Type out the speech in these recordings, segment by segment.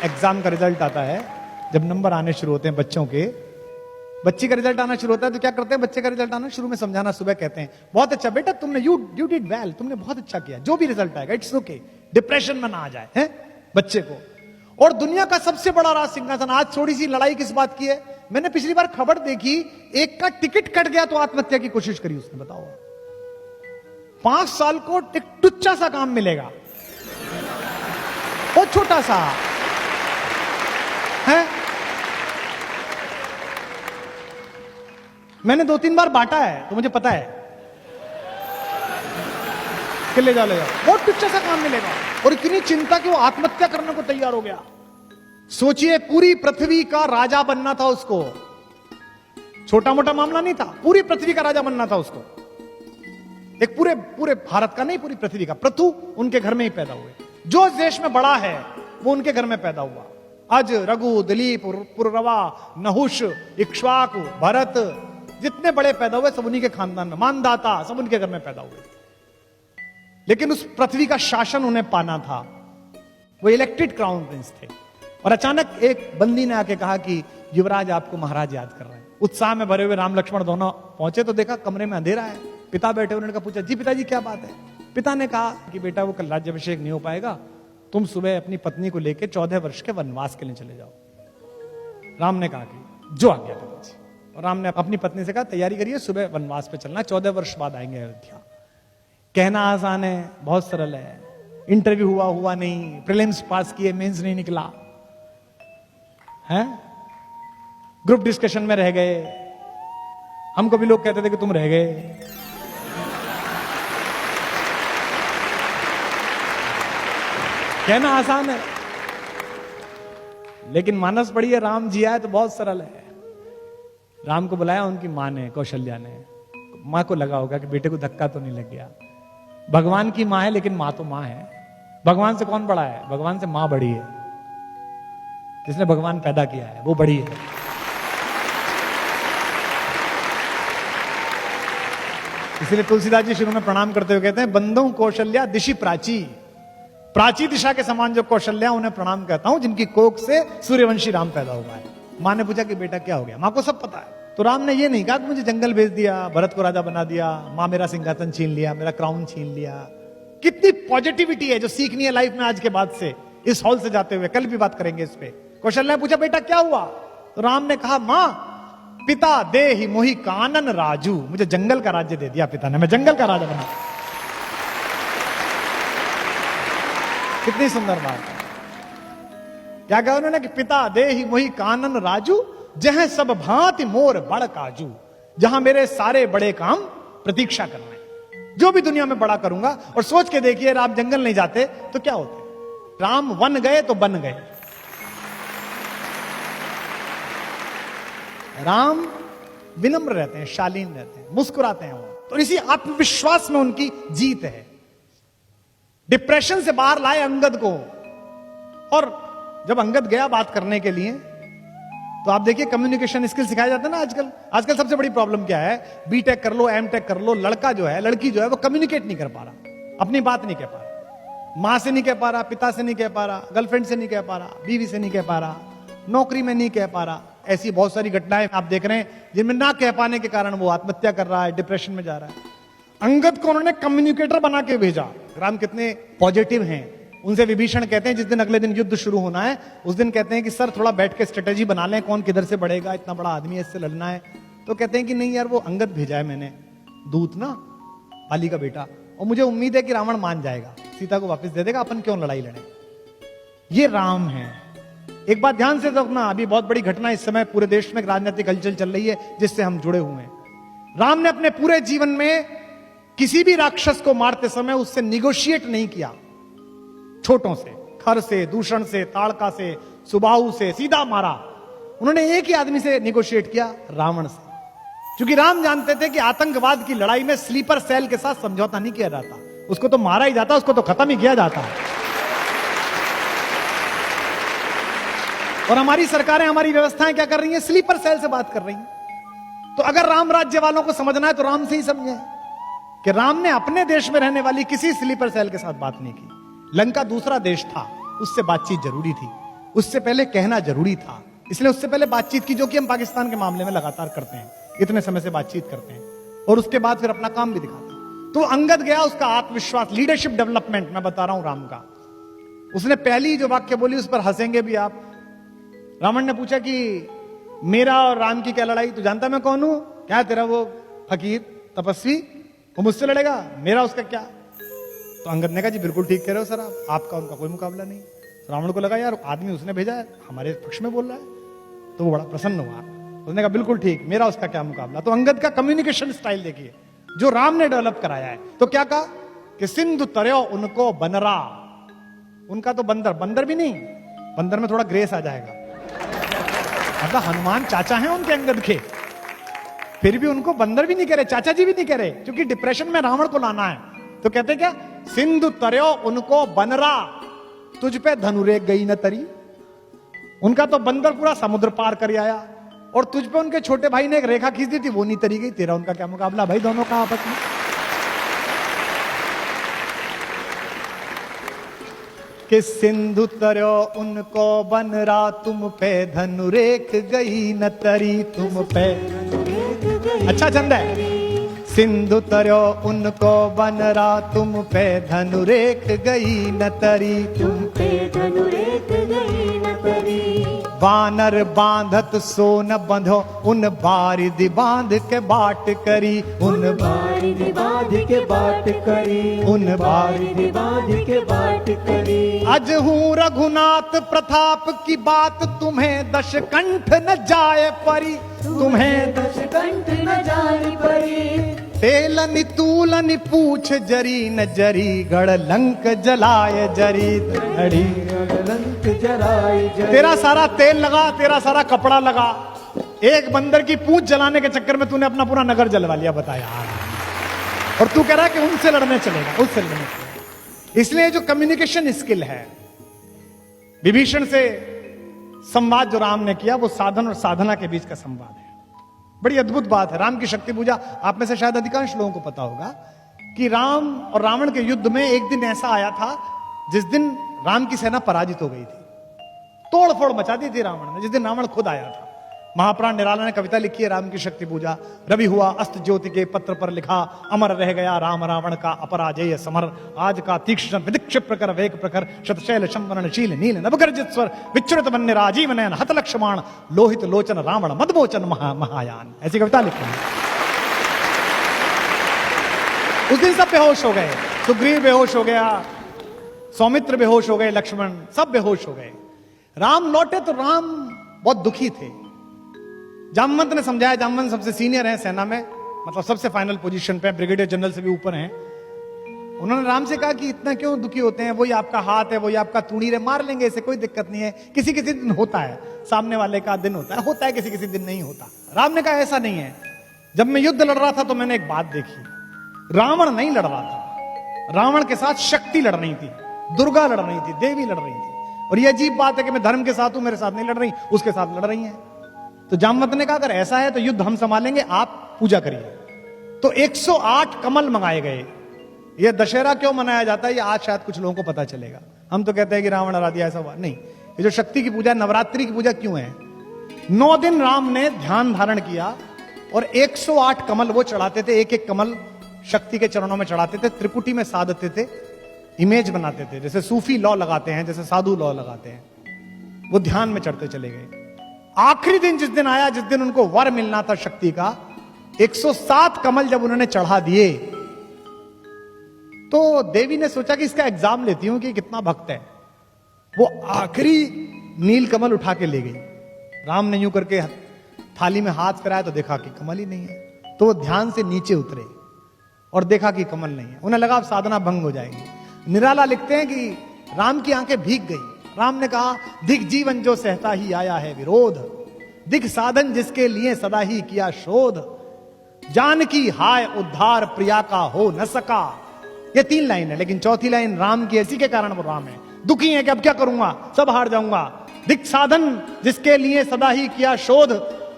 Exam का result आता है, जब नंबर आने शुरू होते हैं बच्चों के, बच्ची का रिजल्ट आना शुरू होता है तो क्या करते हैं, बच्चे का रिजल्ट आना शुरू में समझाना, सुबह कहते हैं बहुत अच्छा बेटा तुमने यू डिड वेल, तुमने बहुत अच्छा किया, जो भी रिजल्ट आएगा इट्स ओके, डिप्रेशन में ना आ जाए है बच्चे को। और दुनिया का सबसे बड़ा राज सिंहासन, आज थोड़ी सी लड़ाई किस बात की है, मैंने पिछली बार खबर देखी, एक का टिकट कट गया तो आत्महत्या की कोशिश करी उसने, बताओ 5 साल को एक टुच्चा सा काम मिलेगा, बहुत छोटा सा है। मैंने 2-3 बार बांटा है तो मुझे पता है कि ले जाओ, बहुत टुच्चा सा काम मिलेगा, और इतनी चिंता कि वो आत्महत्या करने को तैयार हो गया। सोचिए पूरी पृथ्वी का राजा बनना था उसको, छोटा मोटा मामला नहीं था, पूरी पृथ्वी का राजा बनना था उसको, एक पूरे भारत का नहीं, पूरी पृथ्वी का। प्रथु उनके घर में ही पैदा हुए, जो देश में बड़ा है वो उनके घर में पैदा हुआ। अज, रघु, दिलीप, पुररवा, नहुष, इक्ष्वाकु, भरत, जितने बड़े पैदा हुए सब उन्हीं के खानदान में, मानदाता सब उनके घर में पैदा हुए। लेकिन उस पृथ्वी का शासन उन्हें पाना था, वो इलेक्टेड क्राउन प्रिंस थे। और अचानक एक बंदी ने आके कहा कि युवराज आपको महाराज याद कर रहे हैं। उत्साह में भरे हुए राम लक्ष्मण दोनों पहुंचे तो देखा कमरे में अंधेरा है, पिता बैठे, उन्होंने कहा पूछा जी पिताजी क्या बात है। पिता ने कहा कि बेटा वो कल राज्याभिषेक नहीं हो पाएगा, तुम सुबह अपनी पत्नी को लेकर 14 वर्ष के वनवास के लिए चले जाओ। राम ने कहा कि जो आ गया पिताजी, और राम ने अपनी पत्नी से कहा तैयारी करिए, सुबह वनवास पे चलना, 14 वर्ष बाद आएंगे अयोध्या। कहना आसान है, बहुत सरल है, इंटरव्यू हुआ नहीं, प्रीलिम्स पास किए, मेंस नहीं निकला है, ग्रुप डिस्कशन में रह गए, हमको भी लोग कहते थे कि तुम रह गए। कहना आसान है, लेकिन मानस पड़ी है, राम जी आए तो बहुत सरल है। राम को बुलाया उनकी मां ने, कौशल्या ने। मां को लगा होगा कि बेटे को धक्का तो नहीं लग गया, भगवान की मां है लेकिन मां तो मां है। भगवान से कौन बड़ा है, भगवान से मां बड़ी है, जिसने भगवान पैदा किया है वो बड़ी है। इसलिए तुलसीदास जी शुरू में प्रणाम करते हुए कहते हैं बंदों कौशल्या दिशि प्राची, प्राची दिशा के समान जो कौशल्या उन्हें प्रणाम कहता हूं, जिनकी कोख से सूर्यवंशी राम पैदा हुआ है। मां ने पूछा कि बेटा क्या हो गया, मां को सब पता है। तो राम ने ये नहीं कहा कि मुझे जंगल भेज दिया, भरत को राजा बना दिया, मां मेरा सिंहासन छीन लिया, मेरा क्राउन छीन लिया। कितनी पॉजिटिविटी है जो सीखनी है लाइफ में आज के बाद से, इस हॉल से जाते हुए, कल भी बात करेंगे इस पे। कौशल्या ने पूछा बेटा क्या हुआ, तो राम ने कहा मां पिता दे ही मोहि कानन राजू, मुझे जंगल का राज्य दे दिया पिता ने, मैं जंगल का राजा बना। कितनी सुंदर बात है। क्या कहा उन्होंने कि पिता दे ही मोहि कानन राजू, जहां सब भांति मोर बड़ काजू, जहां मेरे सारे बड़े काम प्रतीक्षा कर रहे हैं, जो भी दुनिया में बड़ा करूंगा। और सोच के देखिए राम जंगल नहीं जाते तो क्या होते, राम वन गए तो बन गए। राम विनम्र रहते हैं, शालीन रहते हैं, मुस्कुराते हैं वो, तो इसी आत्मविश्वास में उनकी जीत है। डिप्रेशन से बाहर लाए अंगद को, और जब अंगद गया बात करने के लिए तो आप देखिए कम्युनिकेशन स्किल सिखाया जाता है ना आजकल। आजकल सबसे बड़ी प्रॉब्लम क्या है, बीटेक कर लो, एमटेक कर लो, लड़का जो है लड़की जो है वो कम्युनिकेट नहीं कर पा रहा, अपनी बात नहीं कह पा रहा, मां से नहीं कह पा रहा, पिता से नहीं कह पा रहा, गर्लफ्रेंड से नहीं कह पा रहा, बीवी से नहीं कह पा रहा, नौकरी में नहीं कह पा रहा। ऐसी बहुत सारी घटनाएं आप देख रहे हैं जिनमें ना कह पाने के कारण वो आत्महत्या कर रहा है, डिप्रेशन में जा रहा है। अंगद को उन्होंने कम्युनिकेटर बना के भेजा। राम कितने पॉजिटिव हैं। उनसे विभीषण कहते हैं जिस दिन अगले दिन युद्ध शुरू होना है उस दिन कहते हैं कि सर थोड़ा बैठ के स्ट्रेटेजी बना लें, कौन किधर से बढ़ेगा, इतना बड़ा आदमी है, इससे लड़ना है। तो कहते हैं कि नहीं यार वो अंगद भेजा है मैंने, दूत ना, बाली का बेटा, और मुझे उम्मीद है कि रावण मान जाएगा, सीता को वापस दे देगा, अपन क्यों लड़ाई लड़े। ये राम है। एक बात ध्यान से रखना, अभी बहुत बड़ी घटना इस समय पूरे देश में राजनीतिक हलचल चल रही है जिससे हम जुड़े हुए हैं। राम ने अपने पूरे जीवन में किसी भी राक्षस को मारते समय उससे निगोशिएट नहीं किया, छोटों से, खर से, दूषण से, ताड़का से, सुबाहु से सीधा मारा। उन्होंने एक ही आदमी से निगोशिएट किया, रावण से, क्योंकि राम जानते थे कि आतंकवाद की लड़ाई में स्लीपर सेल के साथ समझौता नहीं किया जाता, उसको तो मारा ही जाता, उसको तो खत्म ही किया जाता। और हमारी सरकारें, हमारी व्यवस्थाएं क्या कर रही हैं, स्लीपर सेल से बात कर रही हैं। तो अगर राम राज्य वालों को समझना है तो राम से ही समझे कि राम ने अपने देश में रहने वाली किसी स्लीपर सेल के साथ बात नहीं की। लंका दूसरा देश था, उससे बातचीत जरूरी थी, उससे पहले कहना जरूरी था, इसलिए उससे पहले बातचीत की, जो कि हम पाकिस्तान के मामले में लगातार करते हैं, इतने समय से बातचीत करते हैं, और उसके बाद फिर अपना काम भी दिखाते हैं। तो अंगद गया, उसका आत्मविश्वास, लीडरशिप डेवलपमेंट मैं बता रहा हूं राम का। उसने पहली जो वाक्य बोली उस पर हंसेंगे भी आप। रावण ने पूछा कि मेरा और राम की क्या लड़ाई, तू जानता मैं कौन हूं? क्या तेरा वो फकीर तपस्वी वो मुझसे लड़ेगा, मेरा उसका क्या? तो अंगद ने कहा जी बिल्कुल ठीक कह रहे हो सर, आपका उनका कोई मुकाबला नहीं। तो रावण को लगा यार आदमी उसने भेजा है हमारे पक्ष में बोल रहा है, तो वो बड़ा प्रसन्न हुआ। उसने कहा बिल्कुल ठीक, मेरा उसका क्या मुकाबला। तो अंगद का कम्युनिकेशन स्टाइल देखिए जो राम ने डेवलप कराया है। तो क्या कहा कि सिंधु तरयो उनको बनरा, उनका तो बंदर, बंदर भी नहीं, बंदर में थोड़ा ग्रेस आ जाएगा, मतलब हनुमान चाचा हैं उनके अंगद के, फिर भी उनको बंदर भी नहीं कह रहे, चाचा जी भी नहीं कह रहे, क्योंकि डिप्रेशन में रावण को लाना है। तो कहते क्या, सिंधु तरयो उनको बनरा, तुझ पे धनुरे गई न तरी। उनका तो बंदर पूरा समुद्र पार कर आया, और तुझ पे उनके छोटे भाई ने एक रेखा खींच दी थी, वो नहीं तरी गई। तेरा उनका क्या मुकाबला भाई, दोनों का आपस में। कि सिंधु तरयो उनको बनरा, तुम पे धनुरेख गई न तरी, तुम पे। अच्छा छंद है। सिंधु तरयो उनको बनरा, तुम पे धनुरेख गई न तरी, तुम पे धनुरेख गई न तरी। वानर बांधत सो न बंधो, उन बारिधि बांध के बाट करी, उन बारिधि बांध के बाट करी, उन बारिधि बांध के बाट करी। अज हूँ रघुनाथ प्रताप की बात, तुम्हें दश कंठ न जाए परी, तुम्हें दश कंठ न जाए परी। तेलनि तूलनि पूछ जरी न जरी, गढ़ लंक जलाए जरी धड़ी, लंक जलाए जरी। तेरा सारा तेल लगा, तेरा सारा कपड़ा लगा, एक बंदर की पूंछ जलाने के चक्कर में तूने अपना पूरा नगर जलवा लिया, बताया। और तू कह रहा है कि उनसे लड़ने चलेगा, उससे लड़ने चलेगा। इसलिए जो कम्युनिकेशन स्किल है, विभीषण से संवाद जो राम ने किया, वो साधन और साधना के बीच का संवाद है। बड़ी अद्भुत बात है। राम की शक्ति पूजा, आप में से शायद अधिकांश लोगों को पता होगा कि राम और रावण के युद्ध में एक दिन ऐसा आया था जिस दिन राम की सेना पराजित हो गई थी, तोड़ फोड़ मचा दी थी रावण ने, जिस दिन रावण खुद आया था। महाप्राण निराला ने कविता लिखी है राम की शक्ति पूजा। रवि हुआ अस्त ज्योति के पत्र पर लिखा, अमर रह गया राम रावण का अपराजेय समर। आज का तीक्ष्ण विदिक्ष प्रकर वेग प्रखर, शतशैल शंवरणशील नील नवगर्जित स्वर, विच्युत वन्य राजीव नयन हत लक्ष्मण, लोहित लोचन रावण मदमोचन महायान। ऐसी कविता लिखी है। उस दिन सब बेहोश हो गए, सुग्रीव बेहोश हो गया, सौमित्र बेहोश हो गए, लक्ष्मण सब बेहोश हो गए। राम लौटे तो राम बहुत दुखी थे। जामवंत ने समझाया, जामवंत सबसे सीनियर है सेना में, मतलब सबसे फाइनल पोजीशन पे, ब्रिगेडियर जनरल से भी ऊपर हैं। उन्होंने राम से कहा कि इतना क्यों दुखी होते हैं, वही आपका हाथ है, वही आपका तूणीर है, मार लेंगे, इसे कोई दिक्कत नहीं है। किसी किसी दिन होता है, सामने वाले का दिन होता है, किसी किसी दिन नहीं होता। राम ने कहा ऐसा नहीं है। जब मैं युद्ध लड़ रहा था तो मैंने एक बात देखी, रावण नहीं लड़ रहा था, रावण के साथ शक्ति लड़ रही थी, दुर्गा लड़ रही थी, देवी लड़ रही थी। और यह अजीब बात है कि मैं धर्म के साथ हूं, मेरे साथ नहीं लड़ रही, उसके साथ लड़ रही हैं। तो जामवंत ने कहा अगर ऐसा है तो युद्ध हम संभालेंगे, आप पूजा करिए। तो 108 कमल मंगाए गए। यह दशहरा क्यों मनाया जाता है, ये आज शायद कुछ लोगों को पता चलेगा। हम तो कहते हैं कि रावण हरा दिया, ऐसा हुआ नहीं। ये जो शक्ति की पूजा, नवरात्रि की पूजा क्यों है? 9 दिन राम ने ध्यान धारण किया और 108 कमल वो चढ़ाते थे, एक एक कमल शक्ति के चरणों में चढ़ाते थे, त्रिपुटी में साधते थे, इमेज बनाते थे, जैसे सूफी लॉ लगाते हैं, जैसे साधु लॉ लगाते हैं, वो ध्यान में चढ़ते चले गए। आखिरी दिन जिस दिन आया, जिस दिन उनको वर मिलना था शक्ति का, 107 कमल जब उन्होंने चढ़ा दिए तो देवी ने सोचा कि इसका एग्जाम लेती हूं कि कितना भक्त है। वो आखिरी नील कमल उठा के ले गई। राम ने यूं करके थाली में हाथ फिराया तो देखा कि कमल ही नहीं है। तो वो ध्यान से नीचे उतरे और देखा कि कमल नहीं है। उन्हें लगा अब साधना भंग हो जाएगी। निराला लिखते हैं कि राम की आंखें भीग गई। राम ने कहा, दिख जीवन जो सहता ही आया है विरोध, दिख साधन जिसके लिए सदा ही किया शोध, जानकी हाय उद्धार प्रिया का हो न सका। ये 3 लाइन है, लेकिन चौथी लाइन राम की, ऐसी के कारण वो राम है। दुखी है कि अब क्या करूंगा, सब हार जाऊंगा। दिख साधन जिसके लिए सदा ही किया शोध,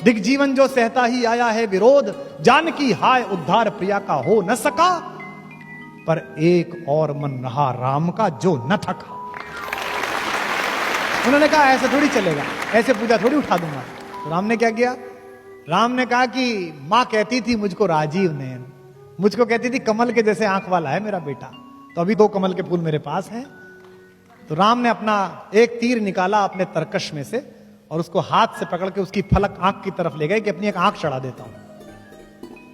दिख जीवन जो सहता ही आया है विरोध, जानकी हाय उद्धार प्रिया का हो न सका, पर एक और मन रहा राम का जो न थका। उन्होंने कहा ऐसे थोड़ी चलेगा, ऐसे पूजा थोड़ी उठा दूंगा। तो राम ने क्या किया? राम ने कहा कि मां कहती थी मुझको राजीव नयन, मुझको कहती थी कमल के जैसे आंख वाला है मेरा बेटा, तो अभी 2 कमल के फूल मेरे पास हैं। तो राम ने अपना एक तीर निकाला अपने तरकश में से और उसको हाथ से पकड़ के उसकी फलक आंख की तरफ ले गए कि अपनी एक आंख चढ़ा देता हूं।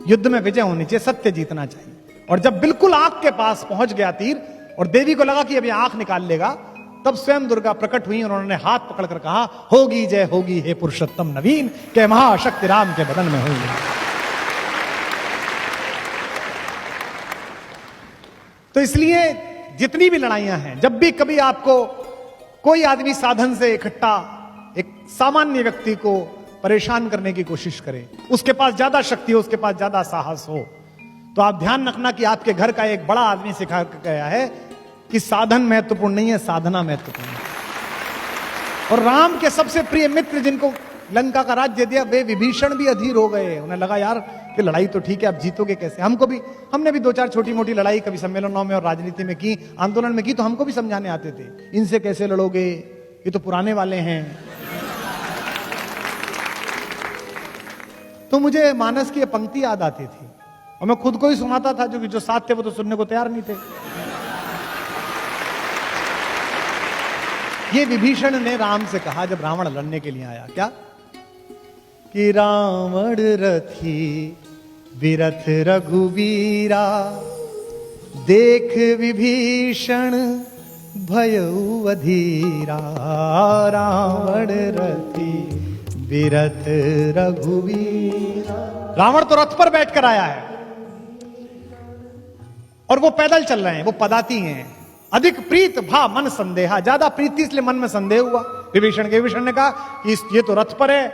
युद्ध में विजय होनी चाहिए, सत्य जीतना चाहिए। और जब बिल्कुल आंख के पास पहुंच गया तीर और देवी को लगा कि अभी आंख निकाल लेगा, तब स्वयं दुर्गा प्रकट हुई और उन्होंने हाथ पकड़कर कहा, होगी जय होगी हे पुरुषोत्तम नवीन, के महाशक्ति राम के बदन में होगी। तो इसलिए जितनी भी लड़ाइयां हैं, जब भी कभी आपको कोई आदमी साधन से इकट्ठा एक सामान्य व्यक्ति को परेशान करने की कोशिश करे, उसके पास ज्यादा शक्ति हो, उसके पास ज्यादा साहस हो, तो आप ध्यान रखना कि आपके घर का एक बड़ा आदमी सिखा गया है कि साधन महत्वपूर्ण नहीं है, साधना महत्वपूर्ण है। और राम के सबसे प्रिय मित्र जिनको लंका का राज्य दिया, वे विभीषण भी अधीर हो गए। उन्हें लगा यार कि लड़ाई तो ठीक है, अब जीतोगे कैसे? हमने भी 2-4 छोटी मोटी लड़ाई कभी सम्मेलनों में और राजनीति में की, आंदोलन में की, तो हमको भी समझाने आते थे, इनसे कैसे लड़ोगे, ये तो पुराने वाले हैं। तो मुझे मानस की ये पंक्ति याद आती थी और मैं खुद को ही सुनाता था, जो साथ थे वो तो सुनने को तैयार नहीं थे। ये विभीषण ने राम से कहा जब रावण लड़ने के लिए आया, क्या कि रावण रथी विरथ रघुवीरा, देख विभीषण भयउ अधीरा, रावण रथी विरथ रघुवीरा। रावण तो रथ पर बैठकर आया है और वो पैदल चल रहे हैं, वो पदाती हैं। अधिक प्रीत भा मन संदेहा, ज्यादा प्रीति इसलिए मन में संदेह हुआ विभीषण के। विभीषण ने कहा कि ये तो रथ पर है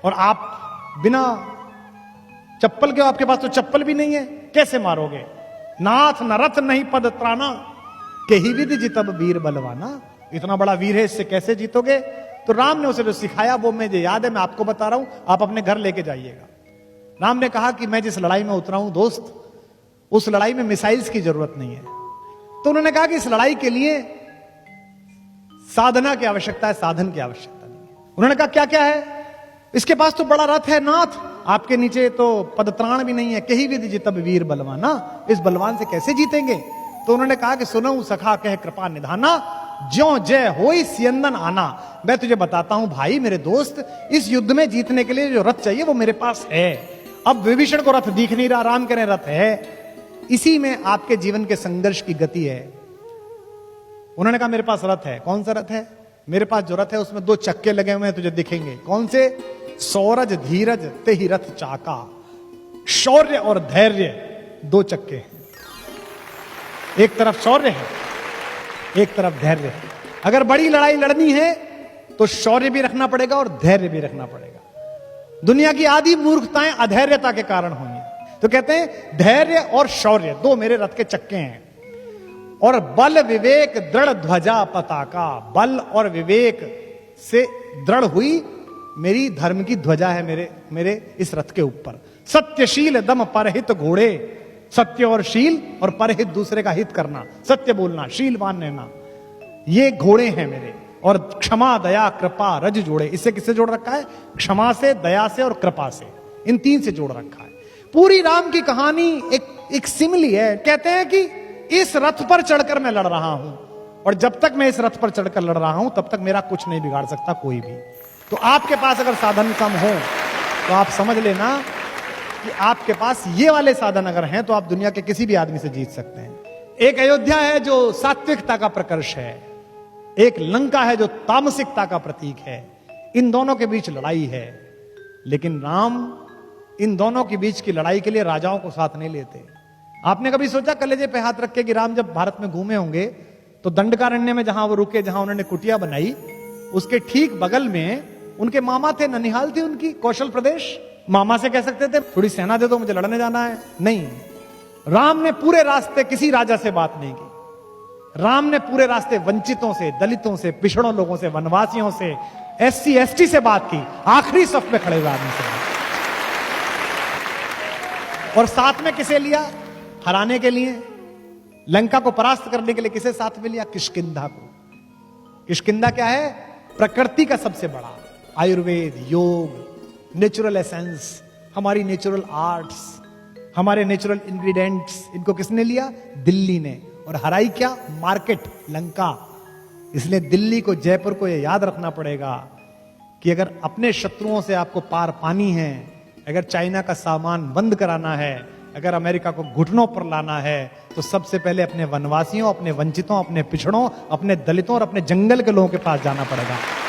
और आप बिना चप्पल के, आपके पास तो चप्पल भी नहीं है, कैसे मारोगे? नाथ न रथ नहीं पद त्राना, के ही विधि जितब वीर बलवाना। इतना बड़ा वीर है, इससे कैसे जीतोगे? तो राम ने उसे जो सिखाया वो मुझे याद है, मैं आपको बता रहा हूं, आप अपने घर लेके जाइएगा। राम ने कहा कि मैं जिस लड़ाई में उतरा हूं दोस्त, उस लड़ाई में मिसाइल्स की जरूरत नहीं है। तो उन्होंने कहा कि इस लड़ाई के लिए साधना की आवश्यकता है, साधन की आवश्यकता नहीं है। उन्होंने कहा क्या क्या है? इसके पास तो बड़ा रथ है नाथ, आपके नीचे तो पदत्राण भी नहीं है, कही विधि जितब वीर बलवाना, इस बलवान से कैसे जीतेंगे? तो उन्होंने कहा कि सुनो सखा कह कृपा निधाना, ज्यों जय होई सियंदन आना। मैं तुझे बताता हूं भाई मेरे दोस्त, इस युद्ध में जीतने के लिए जो रथ चाहिए वो मेरे पास है। अब विभीषण को रथ दिख नहीं रहा, राम कह रहे रथ है। इसी में आपके जीवन के संघर्ष की गति है। उन्होंने कहा मेरे पास रथ है। कौन सा रथ है? मेरे पास जो रथ है उसमें 2 चक्के लगे हुए हैं, तुझे दिखेंगे। कौन से? सौरज धीरज ते ही रथ चाका, शौर्य और धैर्य 2 चक्के हैं। एक तरफ शौर्य है, एक तरफ धैर्य है। अगर बड़ी लड़ाई लड़नी है तो शौर्य भी रखना पड़ेगा और धैर्य भी रखना पड़ेगा। दुनिया की आधी मूर्खताएं अधैर्यता के कारण हुई हैं। तो कहते हैं धैर्य और शौर्य 2 मेरे रथ के चक्के हैं। और बल विवेक दृढ़ ध्वजा पताका, बल और विवेक से दृढ़ हुई मेरी धर्म की ध्वजा है मेरे इस रथ के ऊपर। सत्यशील दम परहित घोड़े, सत्य और शील और परहित दूसरे का हित करना, सत्य बोलना, शीलवान रहना, ये घोड़े हैं मेरे। और क्षमा दया कृपा रज जोड़े, इससे किससे जोड़ रखा है? क्षमा से, दया से और कृपा से, इन 3 से जोड़ रखा है। पूरी राम की कहानी एक सिमिली है। कहते हैं कि इस रथ पर चढ़कर मैं लड़ रहा हूं और जब तक मैं इस रथ पर चढ़कर लड़ रहा हूं तब तक मेरा कुछ नहीं बिगाड़ सकता कोई भी। तो आपके पास अगर साधन कम हो तो आप समझ लेना कि आपके पास ये वाले साधन अगर हैं तो आप दुनिया के किसी भी आदमी से जीत सकते हैं। एक अयोध्या है जो सात्विकता का प्रकर्ष है, एक लंका है जो तामसिकता का प्रतीक है। इन दोनों के बीच लड़ाई है, लेकिन राम इन दोनों के बीच की लड़ाई के लिए राजाओं को साथ नहीं लेते। आपने कभी सोचा कलेजे पे हाथ रख के कि राम जब भारत में घूमे होंगे तो दंडकारण्य में जहां वो रुके, जहां उन्होंने कुटिया बनाई, उसके ठीक बगल में उनके मामा थे, ननिहाल थी उनकी, कौशल प्रदेश। मामा से कह सकते थे थोड़ी सेना दे दो, मुझे लड़ने जाना है। नहीं, राम ने पूरे रास्ते किसी राजा से बात नहीं की। राम ने पूरे रास्ते वंचितों से, दलितों से, पिछड़ों लोगों से, वनवासियों से, SC ST से बात की, आखिरी सफ में खड़े हुए आदमी से। और साथ में किसे लिया? हराने के लिए, लंका को परास्त करने के लिए किसे साथ में लिया? किष्किंधा को। किष्किंधा क्या है? प्रकृति का सबसे बड़ा आयुर्वेद, योग, नेचुरल एसेंस, हमारी नेचुरल आर्ट्स, हमारे नेचुरल इंग्रेडिएंट्स, इनको किसने लिया? दिल्ली ने। और हराई क्या? मार्केट, लंका। इसलिए दिल्ली को, जयपुर को यह याद रखना पड़ेगा कि अगर अपने शत्रुओं से आपको पार पानी है, अगर चाइना का सामान बंद कराना है, अगर अमेरिका को घुटनों पर लाना है, तो सबसे पहले अपने वनवासियों, अपने वंचितों, अपने पिछड़ों, अपने दलितों और अपने जंगल के लोगों के पास जाना पड़ेगा।